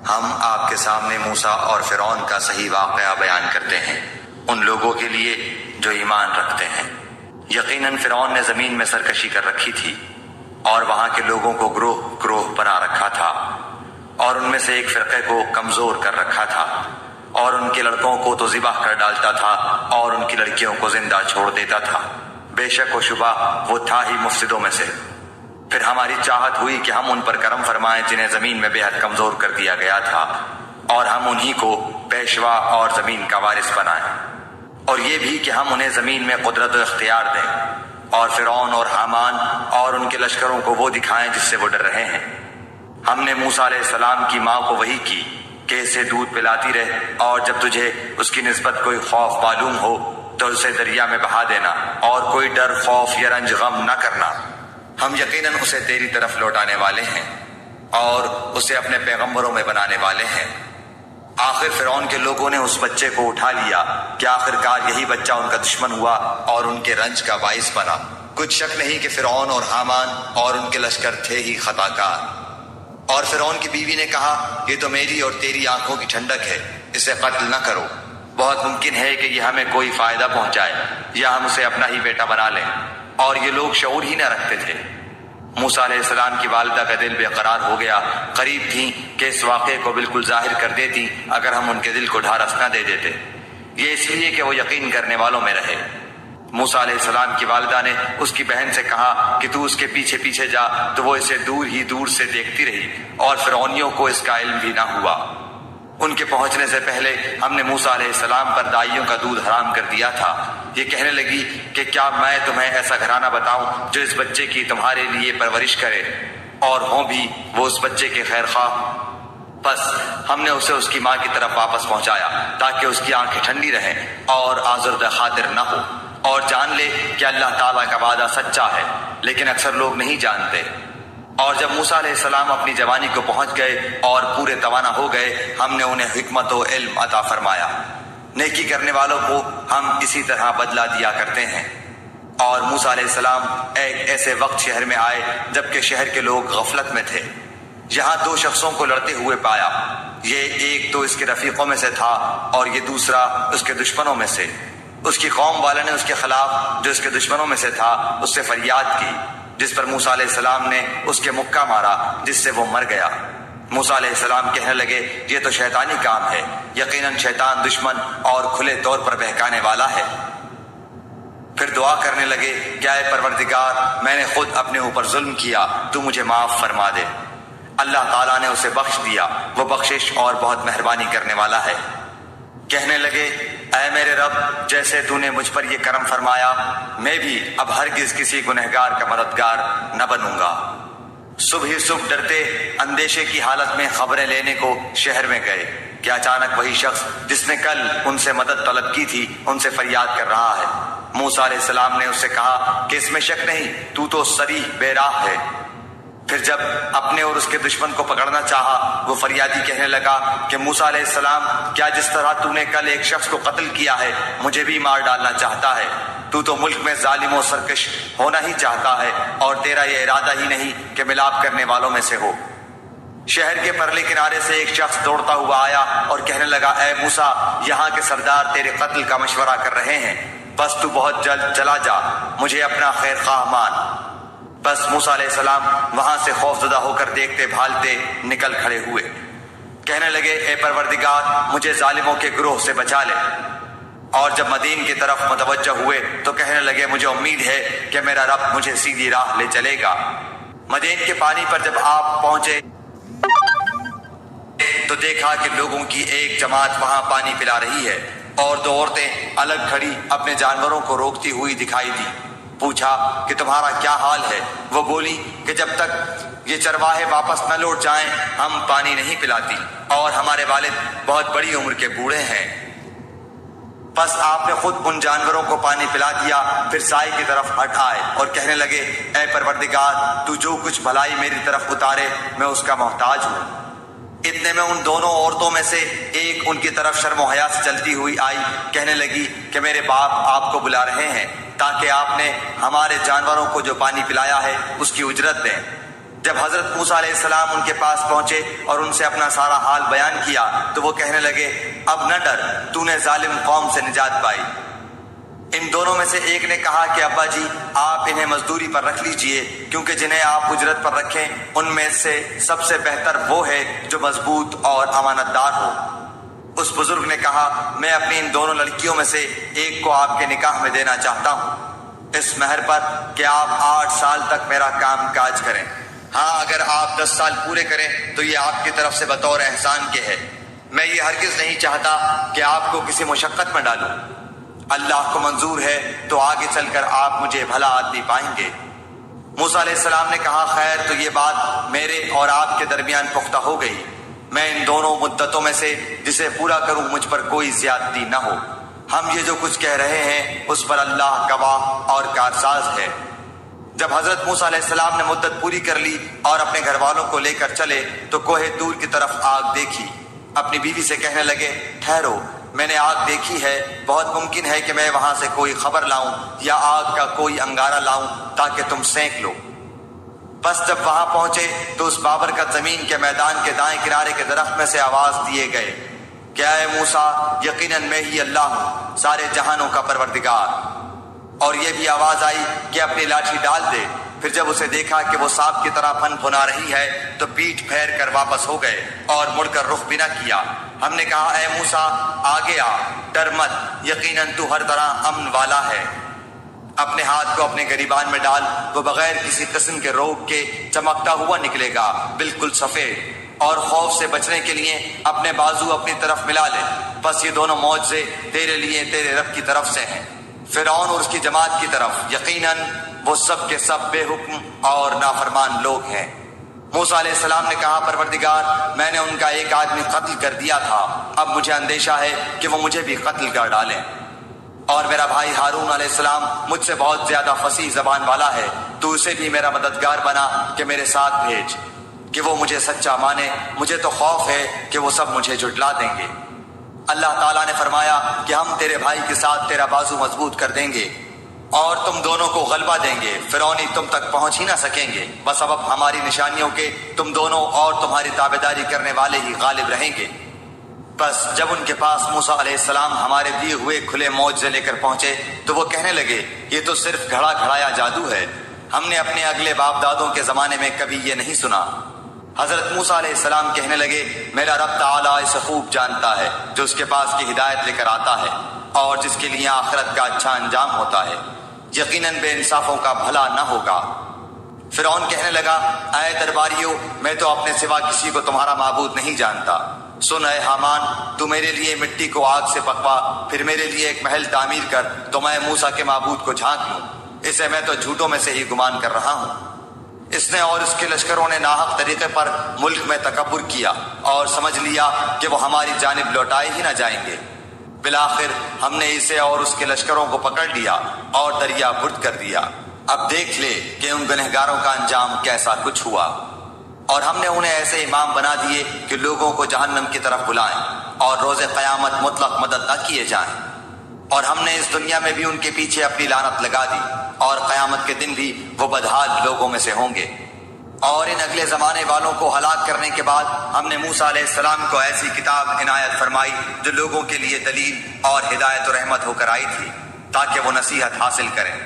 ہم آپ کے سامنے موسیٰ اور فرعون کا صحیح واقعہ بیان کرتے ہیں ان لوگوں کے لیے جو ایمان رکھتے ہیں۔ یقیناً فرعون نے زمین میں سرکشی کر رکھی تھی اور وہاں کے لوگوں کو گروہ گروہ بنا رکھا تھا، اور ان میں سے ایک فرقے کو کمزور کر رکھا تھا، اور ان کے لڑکوں کو تو ذبح کر ڈالتا تھا اور ان کی لڑکیوں کو زندہ چھوڑ دیتا تھا۔ بے شک و شبہ وہ تھا ہی مفسدوں میں سے۔ پھر ہماری چاہت ہوئی کہ ہم ان پر کرم فرمائیں جنہیں زمین میں بے حد کمزور کر دیا گیا تھا، اور ہم انہی کو پیشوا اور زمین کا وارث بنائیں، اور یہ بھی کہ ہم انہیں زمین میں قدرت و اختیار دیں، اور فرعون اور حامان اور ان کے لشکروں کو وہ دکھائیں جس سے وہ ڈر رہے ہیں۔ ہم نے موسیٰ علیہ السلام کی ماں کو وحی کی کہ اسے دودھ پلاتی رہ، اور جب تجھے اس کی نسبت کوئی خوف معلوم ہو تو اسے دریا میں بہا دینا، اور کوئی ڈر خوف یا رنج غم نہ کرنا، ہم یقیناً اسے تیری طرف لوٹانے والے ہیں اور اسے اپنے پیغمبروں میں بنانے والے ہیں۔ آخر فرعون کے لوگوں نے اس بچے کو اٹھا لیا کہ آخرکار یہی بچہ ان کا دشمن ہوا اور ان کے رنج کا باعث بنا۔ کچھ شک نہیں کہ فرعون اور حامان اور ان کے لشکر تھے ہی خطا کار۔ اور فرعون کی بیوی نے کہا، یہ تو میری اور تیری آنکھوں کی ٹھنڈک ہے، اسے قتل نہ کرو، بہت ممکن ہے کہ یہ ہمیں کوئی فائدہ پہنچائے یا ہم اسے اپنا ہی بیٹا بنا لیں۔ اور یہ لوگ شعور ہی نہ رکھتے تھے۔ موسیٰ علیہ السلام کی والدہ کا دل بے قرار ہو گیا، قریب تھیں کہ اس واقعے کو بالکل ظاہر کر دیتی اگر ہم ان کے دل کو ڈھارس نہ دے دیتے، یہ اس لیے کہ وہ یقین کرنے والوں میں رہے۔ موسیٰ علیہ السلام کی والدہ نے اس کی بہن سے کہا کہ تو اس کے پیچھے پیچھے جا، تو وہ اسے دور سے دیکھتی رہی، اور فرعونیوں کو اس کا علم بھی نہ ہوا۔ ان کے پہنچنے سے پہلے ہم نے موسیٰ علیہ السلام پر دائیوں کا دودھ حرام کر دیا تھا۔ یہ کہنے لگی کہ کیا میں تمہیں ایسا گھرانہ بتاؤں جو اس بچے کی تمہارے لیے پرورش کرے اور ہوں بھی وہ اس بچے کے خیر خواہ؟ بس ہم نے اسے اس کی ماں کی طرف واپس پہنچایا تاکہ اس کی آنکھیں ٹھنڈی رہیں اور آزردہ خاطر نہ ہو، اور جان لے کہ اللہ تعالیٰ کا وعدہ سچا ہے، لیکن اکثر لوگ نہیں جانتے۔ اور جب موسیٰ علیہ السلام اپنی جوانی کو پہنچ گئے اور پورے توانا ہو گئے، ہم نے انہیں حکمت و علم عطا فرمایا۔ نیکی کرنے والوں کو ہم اسی طرح بدلہ دیا کرتے ہیں۔ اور موسیٰ علیہ السلام ایک ایسے وقت شہر میں آئے جبکہ شہر کے لوگ غفلت میں تھے۔ یہاں دو شخصوں کو لڑتے ہوئے پایا، یہ ایک تو اس کے رفیقوں میں سے تھا اور یہ دوسرا اس کے دشمنوں میں سے۔ اس کی قوم والے نے اس کے خلاف جو اس کے دشمنوں میں سے تھا اس سے فریاد کی، جس پر موسیٰ علیہ السلام نے اس کے مکہ مارا جس سے وہ مر گیا۔ موسیٰ علیہ السلام کہنے لگے، یہ تو شیطانی کام ہے، یقیناً شیطان دشمن اور کھلے طور پر بہکانے والا ہے۔ پھر دعا کرنے لگے کہ اے پروردگار، میں نے خود اپنے اوپر ظلم کیا، تو مجھے معاف فرما دے۔ اللہ تعالیٰ نے اسے بخش دیا، وہ بخشش اور بہت مہربانی کرنے والا ہے۔ کہنے لگے، اے میرے رب، جیسے تو نے مجھ پر یہ کرم فرمایا، میں بھی اب ہرگز کسی گنہگار کا مددگار نہ بنوں گا۔ صبح ہی صبح ڈرتے اندیشے کی حالت میں خبریں لینے کو شہر میں گئے کہ اچانک وہی شخص جس نے کل ان سے مدد طلب کی تھی ان سے فریاد کر رہا ہے۔ موسیٰ علیہ السلام نے اس سے کہا کہ اس میں شک نہیں، تو صریح بے راہ ہے۔ پھر جب اپنے اور اس کے دشمن کو پکڑنا چاہا، وہ فریادی کہنے لگا کہ موسیٰ علیہ السلام، کیا جس طرح تو نے کل ایک شخص کو قتل کیا ہے مجھے بھی مار ڈالنا چاہتا ہے؟ تو ملک میں ظالم و سرکش ہونا ہی چاہتا ہے، اور تیرا یہ ارادہ ہی نہیں کہ ملاپ کرنے والوں میں سے ہو۔ شہر کے پرلے کنارے سے ایک شخص دوڑتا ہوا آیا اور کہنے لگا، اے موسیٰ، یہاں کے سردار تیرے قتل کا مشورہ کر رہے ہیں، بس تو بہت جلد چلا جا، مجھے اپنا خیر خواہ مان۔ بس موسیٰ علیہ السلام وہاں سے خوف زدہ ہو کر دیکھتے بھالتے نکل کھڑے ہوئے، کہنے لگے، اے پروردگار، مجھے ظالموں کے گروہ سے بچا لے۔ اور جب مدین کی طرف متوجہ ہوئے تو کہنے لگے، مجھے امید ہے کہ میرا رب مجھے سیدھی راہ لے چلے گا۔ مدین کے پانی پر جب آپ پہنچے تو دیکھا کہ لوگوں کی ایک جماعت وہاں پانی پلا رہی ہے، اور دو عورتیں الگ کھڑی اپنے جانوروں کو روکتی ہوئی دکھائی دی۔ پوچھا کہ تمہارا کیا حال ہے؟ وہ بولی کہ جب تک یہ چرواہے واپس نہ لوٹ جائیں ہم پانی نہیں پلاتی، اور ہمارے والد بہت بڑی عمر کے بوڑھے ہیں۔ بس آپ نے خود ان جانوروں کو پانی پلا دیا، پھر سائے کی طرف ہٹ آئے اور کہنے لگے، اے پروردگار، تو جو کچھ بھلائی میری طرف اتارے میں اس کا محتاج ہوں۔ اتنے میں ان دونوں عورتوں میں سے ایک ان کی طرف شرم و حیا سے چلتی ہوئی آئی، کہنے لگی کہ میرے باپ آپ کو بلا رہے ہیں تاکہ آپ نے ہمارے جانوروں کو جو پانی پلایا ہے اس کی اجرت دیں۔ جب حضرت موسیٰ علیہ السلام ان کے پاس پہنچے اور ان سے اپنا سارا حال بیان کیا تو وہ کہنے لگے، اب نہ ڈر، تو نے ظالم قوم سے نجات پائی۔ ان دونوں میں سے ایک نے کہا کہ ابا جی آپ انہیں مزدوری پر رکھ لیجئے، کیونکہ جنہیں آپ اجرت پر رکھیں ان میں سے سب سے بہتر وہ ہے جو مضبوط اور امانت دار ہو۔ اس بزرگ نے کہا، میں اپنی ان دونوں لڑکیوں میں سے ایک کو آپ کے نکاح میں دینا چاہتا ہوں، اس مہر پر کہ آپ 8 سال تک میرا کام کاج کریں۔ ہاں اگر آپ 10 سال پورے کریں تو یہ آپ کی طرف سے بطور احسان کے ہے۔ میں یہ ہرگز نہیں چاہتا کہ آپ کو کسی مشقت میں ڈالوں۔ اللہ کو منظور ہے تو آگے چل کر آپ مجھے بھلا آدمی پائیں گے۔ موسیٰ علیہ السلام نے کہا، خیر تو یہ بات میرے اور آپ کے درمیان پختہ ہو گئی۔ میں ان دونوں مدتوں میں سے جسے پورا کروں مجھ پر کوئی زیادتی نہ ہو۔ ہم یہ جو کچھ کہہ رہے ہیں اس پر اللہ گواہ اور کارساز ہے۔ جب حضرت موسیٰ علیہ السلام نے مدت پوری کر لی اور اپنے گھر والوں کو لے کر چلے تو کوہ طور کی طرف آگ دیکھی۔ اپنی بیوی سے کہنے لگے، ٹھہرو، میں نے آگ دیکھی ہے، بہت ممکن ہے کہ میں وہاں سے کوئی خبر لاؤں یا آگ کا کوئی انگارہ لاؤں تاکہ تم سینک لو۔ بس جب وہاں پہنچے تو اس بابرکت زمین کے میدان کے دائیں کنارے کے درخت میں سے آواز دیے گئے کہ اے موسیٰ، یقیناً میں ہی اللہ ہوں، سارے جہانوں کا پروردگار۔ اور یہ بھی آواز آئی کہ اپنی لاٹھی ڈال دے۔ پھر جب اسے دیکھا کہ وہ سانپ کی طرح پھن پھنا رہی ہے تو پیٹھ پھیر کر واپس ہو گئے اور مڑ کر رخ بھی نہ کیا۔ ہم نے کہا، اے موسیٰ آگے آ، ڈر مت، یقیناً تو ہر طرح امن والا ہے۔ اپنے ہاتھ کو اپنے گریبان میں ڈال، وہ بغیر کسی قسم کے روگ کے چمکتا ہوا نکلے گا، بالکل سفید، اور خوف سے بچنے کے لیے اپنے بازو اپنی طرف ملا لے۔ بس یہ دونوں معجزے تیرے لیے تیرے رب کی طرف سے ہیں۔ فرعون اور اس کی جماعت کی طرف یقیناً وہ سب کے سب بے حکم اور نافرمان لوگ ہیں۔ موسیٰ علیہ السلام نے کہا، پروردگار، میں نے ان کا ایک آدمی قتل کر دیا تھا، اب مجھے اندیشہ ہے کہ وہ مجھے بھی قتل کر ڈالیں، اور میرا بھائی ہارون علیہ السلام مجھ سے بہت زیادہ فصیح زبان والا ہے، تو اسے بھی میرا مددگار بنا کہ میرے ساتھ بھیج کہ وہ مجھے سچا مانے، مجھے تو خوف ہے کہ وہ سب مجھے جھٹلا دیں گے۔ اللہ تعالیٰ نے فرمایا کہ ہم تیرے بھائی کے ساتھ تیرا بازو مضبوط کر دیں گے اور تم دونوں کو غلبہ دیں گے، فرعونی تم تک پہنچ ہی نہ سکیں گے، بس اب ہماری نشانیوں کے تم دونوں اور تمہاری تابعداری کرنے والے ہی غالب رہیں گے۔ بس جب ان کے پاس موسیٰ علیہ السلام ہمارے دیے ہوئے کھلے معجزے لے کر پہنچے تو وہ کہنے لگے، یہ تو صرف گھڑا گھڑایا جادو ہے، ہم نے اپنے اگلے باپ دادوں کے زمانے میں کبھی یہ نہیں سنا۔ حضرت موسیٰ علیہ السلام کہنے لگے، میرا رب تعالیٰ اسے خوب جانتا ہے جو اس کے پاس کی ہدایت لے کر آتا ہے اور جس کے لیے آخرت کا اچھا انجام ہوتا ہے، یقیناً بے انصافوں کا بھلا نہ ہوگا۔ فرعون کہنے لگا، اے درباریو، میں تو اپنے سوا کسی کو تمہارا معبود نہیں جانتا۔ سن اے حامان، تو میرے لیے مٹی کو آگ سے پکوا، پھر میرے لیے ایک محل تعمیر کر تو میں موسیٰ کے معبود کو جھانک لوں، اسے میں تو جھوٹوں میں سے ہی گمان کر رہا ہوں۔ اس نے اور اس کے لشکروں نے ناحق طریقے پر ملک میں تکبر کیا اور سمجھ لیا کہ وہ ہماری جانب لوٹائے ہی نہ جائیں گے۔ بالآخر ہم نے اسے اور اس کے لشکروں کو پکڑ لیا اور دریا برد کر دیا۔ اب دیکھ لے کہ ان گنہگاروں کا انجام کیسا کچھ ہوا۔ اور ہم نے انہیں ایسے امام بنا دیے کہ لوگوں کو جہنم کی طرف بلائیں اور روز قیامت مطلق مدد نہ کیے جائیں۔ اور ہم نے اس دنیا میں بھی ان کے پیچھے اپنی لعنت لگا دی اور قیامت کے دن بھی وہ بدحال لوگوں میں سے ہوں گے۔ اور ان اگلے زمانے والوں کو ہلاک کرنے کے بعد ہم نے موسیٰ علیہ السلام کو ایسی کتاب عنایت فرمائی جو لوگوں کے لیے دلیل اور ہدایت و رحمت ہو کر آئی تھی تاکہ وہ نصیحت حاصل کریں۔